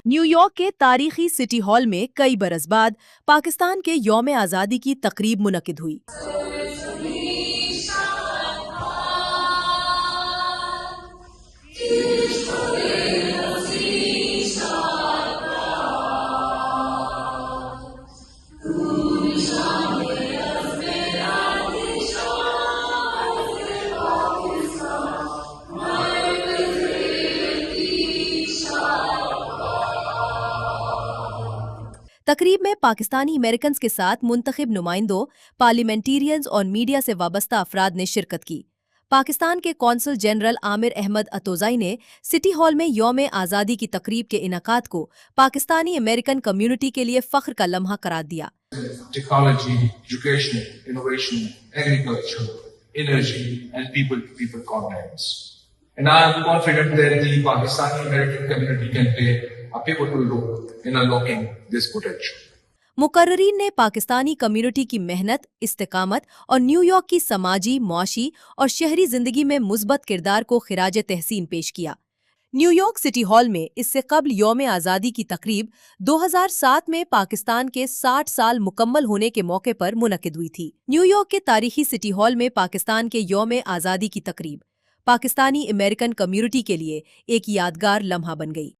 New York के तारीखी city hall में कई बरस बाद पाकिस्तान के यौम आज़ादी की तकरीब मुनक्किद हुई। तकरीब में पाकिस्तानी अमेरिकन के साथ मुंतखब नुमाइंदों, पार्लियामेंटेरियंस और मीडिया से वाबस्ता अफराद ने शिरकत की। पाकिस्तान के कौंसल जनरल आमिर अहमद अतोज़ई ने सिटी हॉल में यौम आज़ादी की तकरीब के इनकाद को पाकिस्तानी अमेरिकन कम्युनिटी के लिए फ़ख्र का लम्हा करार दिया। Technology, education, innovation, agriculture, energy, and people-to-people contacts. And I am confident that the Pakistani American community can play a pivotal role in unlocking this potential. मुकर्रीन ने पाकिस्तानी कम्युनिटी की मेहनत, इस्तेकामत और न्यूयॉर्क की समाजी, मुआशी और शहरी जिंदगी में मुस्बत किरदार को खिराज तहसीन पेश किया। न्यूयॉर्क सिटी हॉल में इससे कबल यौम आज़ादी की तकरीब 2007 में पाकिस्तान के 60 साल मुकम्मल होने के मौके पर मुनक्किद हुई थी। न्यूयॉर्क के तारीखी सिटी हॉल में पाकिस्तान के यौम आज़ादी की तकरीब पाकिस्तानी अमेरिकन कम्युनिटी के लिए एक यादगार लम्हा बन गई।